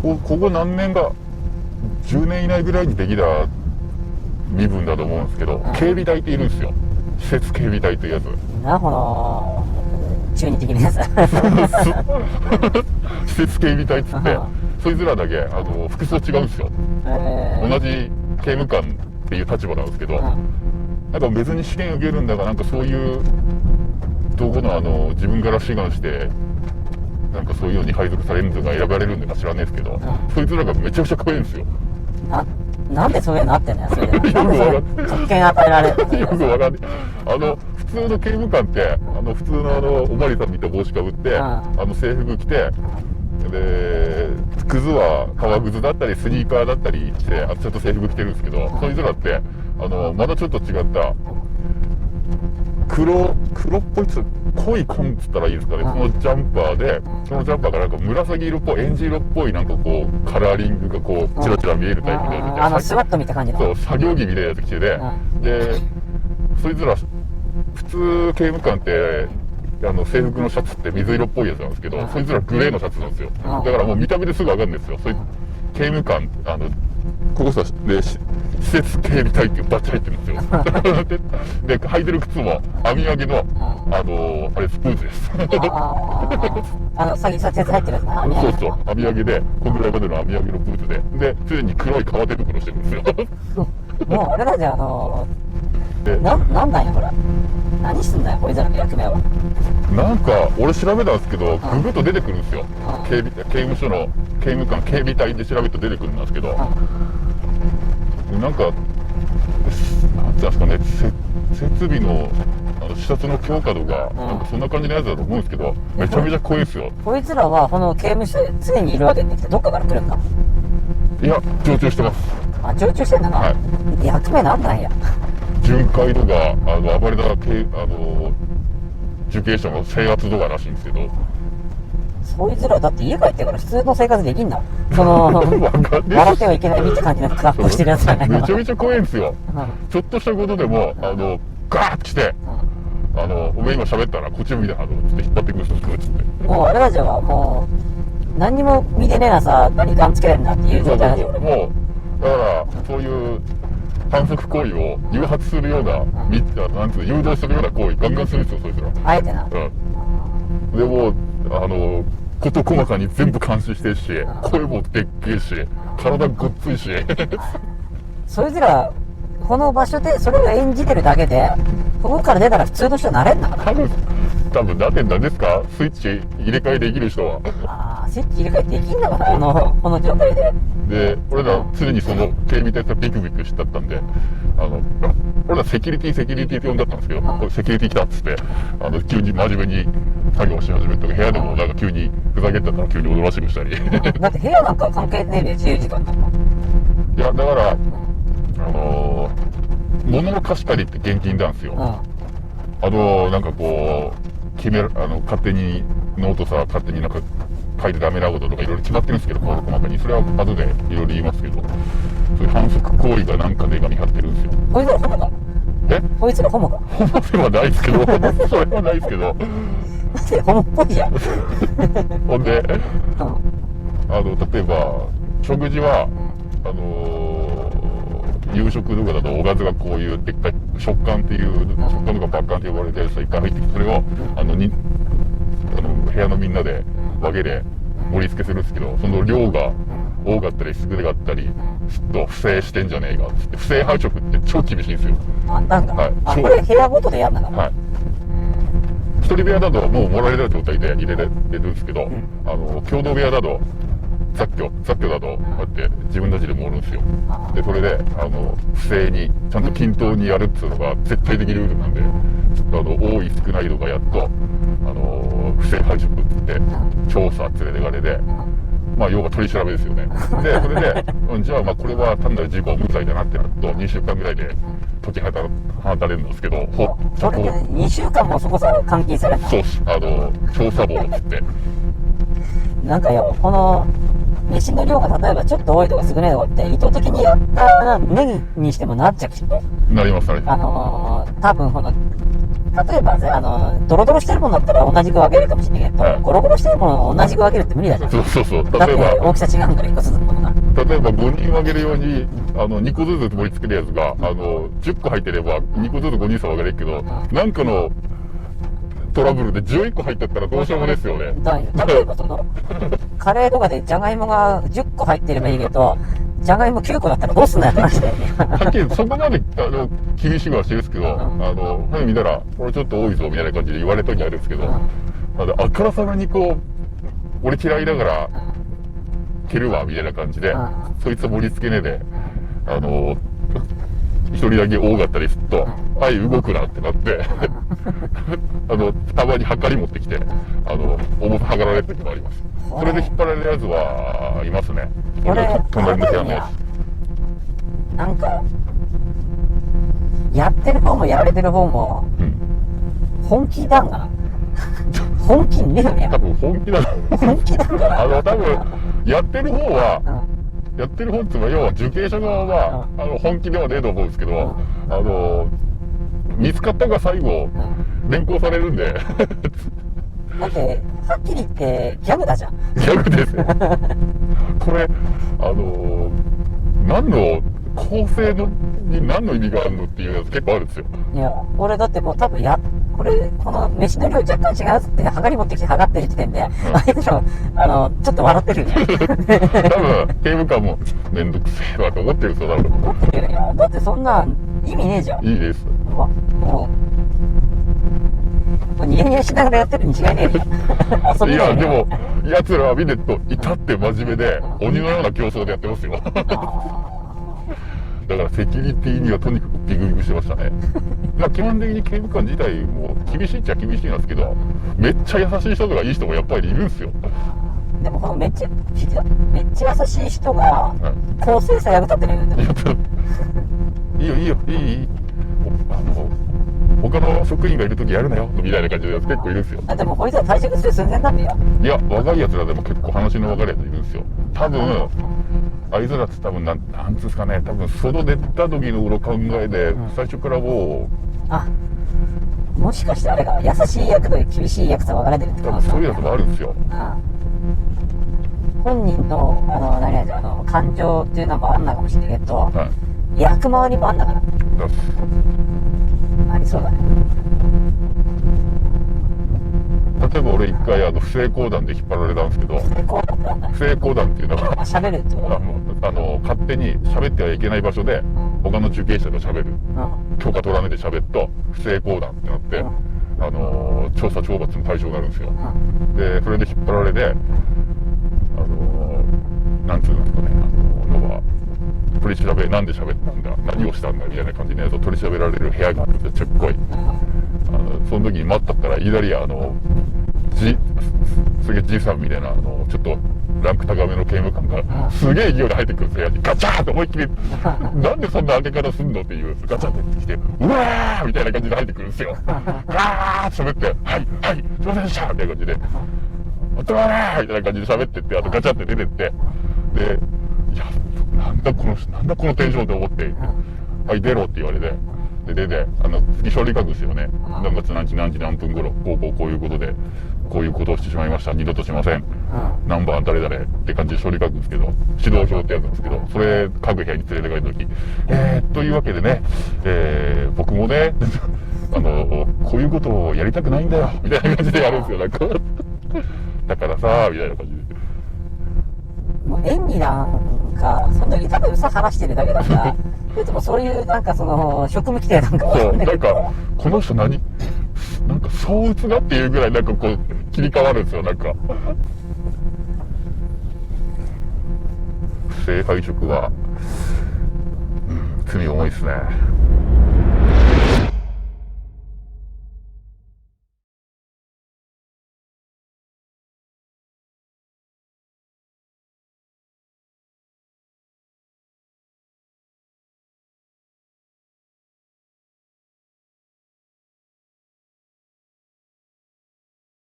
ここ何年か10年以内ぐらいにできた身分だと思うんですけど、警備隊っているんですよ。施設警備隊というやつ。なるほど。中二的なやつ。施設警備隊っつって、そいつらだけ服装違うんですよ。同じ刑務官っていう立場なんですけど、なんか別に試験受けるんだが、なんかそういうどこの自分から志願してなんかそういうのに配属されるのが選ばれるんだか知らないですけど、そいつらがめちゃくちゃ怖いんですよ。なんでそういうのあってんだよ、それで。よくわかんない。特権与えられる。よくわかんない。普通の刑務官って、普通のおまりさんみたいな帽子かぶって、制服着て、で、靴は革靴だったり、スニーカーだったりして、ちゃんと制服着てるんですけど、そいつらって、まだちょっと違った、黒っぽい濃い紺っつったらいいですかね、そのジャンパーで、そのジャンパーがなんか紫色っぽい、エンジ色っぽいなんかこう、カラーリングがこう、チラチラ見えるタイプで、スワットみたいな感じの。そう、作業着みたいなやつ着てて、で、そいつら、普通刑務官って、制服のシャツって水色っぽいやつなんですけど、そいつらグレーのシャツなんですよ。だからもう見た目ですぐわかるんですよ。刑務官、ここさ、で、施設警備隊っていうバッチ入ってるんですよ。で、履いてる靴も網上げの、あれスプーツです。先設入ってるやつな。そうそう、網上げで、こんぐらいまでの網上げのブーツで、常に黒い革手袋してるんですよ。もう俺たちなんなんやこれ。何すんだよ、こいつらの役目は。なんか、俺調べたんですけど、ググッと出てくるんですよ。刑務所の刑務官、警備隊で調べると出てくるんですけど、なんか、なんていうんですかね、設備の、視察の強化度が、なんかそんな感じのやつだと思うんですけど、めちゃめちゃ怖いですよ。こいつらは、この刑務所で常にいるわけで、どっかから来るんだ。いや、常駐してます。常駐してんだな。はい。役目なんなんや。巡回とか、暴れた受刑者の制圧とからしいんですけど。そいつらだって家帰ってから普通の生活できんだ。笑ってはいけないみたいな感じの格好してるやつじゃないか。めちゃめちゃ怖いんですよ。ちょっとしたことでも、ガーッと来て、お前今喋ったらこっち向いてはるって引っ張ってくるんですよ、つって。もう俺たちはもう、何にも見てねえなさ、何かんつけれんなっていう状態だよ。もう、だから、そういう反則行為を誘発するような、なんつう誘導するような行為、ガンガンするんですよ、そいつら。あえてな。でも、事細かに全部監視してるし、声もでっけえし、体ごっついし。そいつら、この場所でそれを演じてるだけで、ここから出たら普通の人になれんのかな。多分なんでなんですか、スイッチ入れ替えできる人は。スイッチ入れ替えできんのかな、この状態で。で、俺ら常にその警備隊がビクビクしてたんで、俺らセキュリティって呼んだったんですけど、これセキュリティ来たっつって、急に真面目に作業し始めるとか、部屋でもなんか急にふざけてたら急に踊らしくしたり。だって部屋なんか関係ねえで自由時間だもん。いや、だから、物の貸し借りって現金なんですよ。なんかこう、勝手にノートさ、勝手になんか書いてダメなこととかいろいろ決まってるんですけど、細かに。それは後でいろいろ言いますけど、そういう反則行為がなんかで見張ってるんですよ。こいつらホモか。こいつらホモか。ホモではないですけど、それはないですけど。ホモっぽいじゃん。ほんで、例えば、食事は、夕食とかだとおかずがこういうでっかい食感とかバッカンって呼ばれてるやつが一回入ってきて、それを部屋のみんなで分けで盛り付けするんですけど、その量が多かったり少なかったり不正してんじゃねえかっつって、不正配食って超厳しいんですよ。なんだ。これ部屋ごとでやんなの。はい。一人部屋だともう盛られた状態で入れれるんですけど、共同部屋だと雑居だとこうやって自分たちで盛るんですよ。でそれで不正にちゃんと均等にやるっていうのが絶対的ルールなんで、多い少ないとかやっと不正配食って調査連れてかれで、まあ要は取り調べですよね。でそれでじゃあまあこれは単なる事故無罪だなってなると2週間ぐらいで解き放たれるんですけど、それで2週間もそこそこ監禁された。そうっす。調査棒っつって。なんかよ、この飯の量が例えばちょっと多いとか少ないとかって意図的にやったら年にしてもなっちゃうし、なりますね。多分この例えばドロドロしてるものだったら同じく分けるかもしれないけど、はいゴロゴロしてるものを同じく分けるって無理だじゃん。そうそうそう。だって例えば、大きさ違うんから1個ずつのものが。例えば5人分けるように、2個ずつ盛り付けるやつが、10個入ってれば、2個ずつ5人差分けれるけど、なんかのトラブルで11個入ってったらどうしようもですよね。例えばカレーとかでじゃがいもが10個入ってればいいけど、じゃがいも9個だったらどうすんのやって話だよね。はっきりそこまで厳しくはしてるんですけど、本見たら、これちょっと多いぞみたいな感じで言われた時あるんですけど、あからさまにこう、俺嫌いだから、蹴るわみたいな感じで、そいつ盛り付けねで、一人だけ多かったりすると、はい、動くなってなって、たまに測り持ってきて、重さ測られる時もあります。それで引っ張られるやつはいますね。隣の部屋のやつ。なんか、やってる方もやられてる方も、本気だな。本気ねえよね。多分本気だな。本気だから。多分、やってる方は、やってる方っていうのは、要は受刑者側は、本気ではねえと思うんですけど、見つかったが最後、連行されるんで。だって、はっきり言ってギャグだじゃん。ギャグですよ。これ、何の、構成に何の意味があるのっていうやつ結構あるんですよ。いや、俺だってもう多分この飯の量若干違うって測り持ってきて測ってる時点で、あいつら、ちょっと笑ってるよね。多分、刑務官も、めんどくせえわと思ってるんですよ、多分。思ってるよね。だってそんな意味ねえじゃん。いいです。もうニヤニヤしながらやってるに違いねえよ。遊びいや、だよねでも、奴らは見てると、至って真面目で、鬼のような競争でやってますよ。だからセキュリティにはとにかくビクビクしてましたね。まあ基本的に刑務官自体も厳しいっちゃ厳しいんですけど、めっちゃ優しい人とかいい人もやっぱりいるんですよ。でもこのめっちゃ優しい人が高精細役立ってるよね。いいよいいよ、いい他の職員がいるときやるなよみたいな感じのやつ結構いるんですよ。でもこいつは退職する寸前なんだよ。いや、若いやつらでも結構話の分かるやついるんですよ。多分あいつらって多分なんつうんですかね、多分外出た時の裏考えで、最初からもうもしかしてあれが優しい役と厳しい役と分かれてるってこと多分そういうやつもあるんですよ。本人の感情っていうのもあんなかもしれないけど、役回りもあんだからありそうだね。例えば俺一回不正交談で引っ張られたんですけど、不正交談っていうのは喋るってこと勝手に喋ってはいけない場所で他の受刑者と喋る、許可取らないで喋ると不正交談ってなって、調査懲罰の対象になるんですよ。でそれで引っ張られてなんつうんですかね、要は取り調べ、なんで喋ったんだ、何をしたんだみたいな感じのやつを取り調べられる部屋があるんですよ、ちょっこい。その時に待ったったら、いきなりすげえじいさんみたいな、ちょっとランク高めの刑務官が、すげえ勢いで入ってくるんですよ、部屋に。ガチャーって思いっきり、なんでそんな開け方すんのっていう、ガチャって入ってきて、うわーみたいな感じで入ってくるんですよ。ガーって喋って、はい、はい、すいませんでしたみたいな感じで、あとはねーみたいな感じで喋ってって、ガチャって出てって、で、いや、なんだこのテンションって思って、はい、出ろって言われて、で、出て、次処理書くですよね。何月何日何時何分頃、こういうことで、こういうことをしてしまいました。二度としません。何番誰々って感じで処理書くんですけど、指導表ってやつなんですけど、それ書く部屋に連れて帰るとき、というわけでね、僕もね、こういうことをやりたくないんだよ、みたいな感じでやるんですよ、なんか。だからさ、みたいな感じで。もう演技なんか、その時ただ嘘話してるだけだから、でもそういうなんか職務規定なんかそう、なんか、この人なんか相打つなっていうぐらいなんかこう、切り替わるんですよ、なんか。不正配職は、罪重いですね。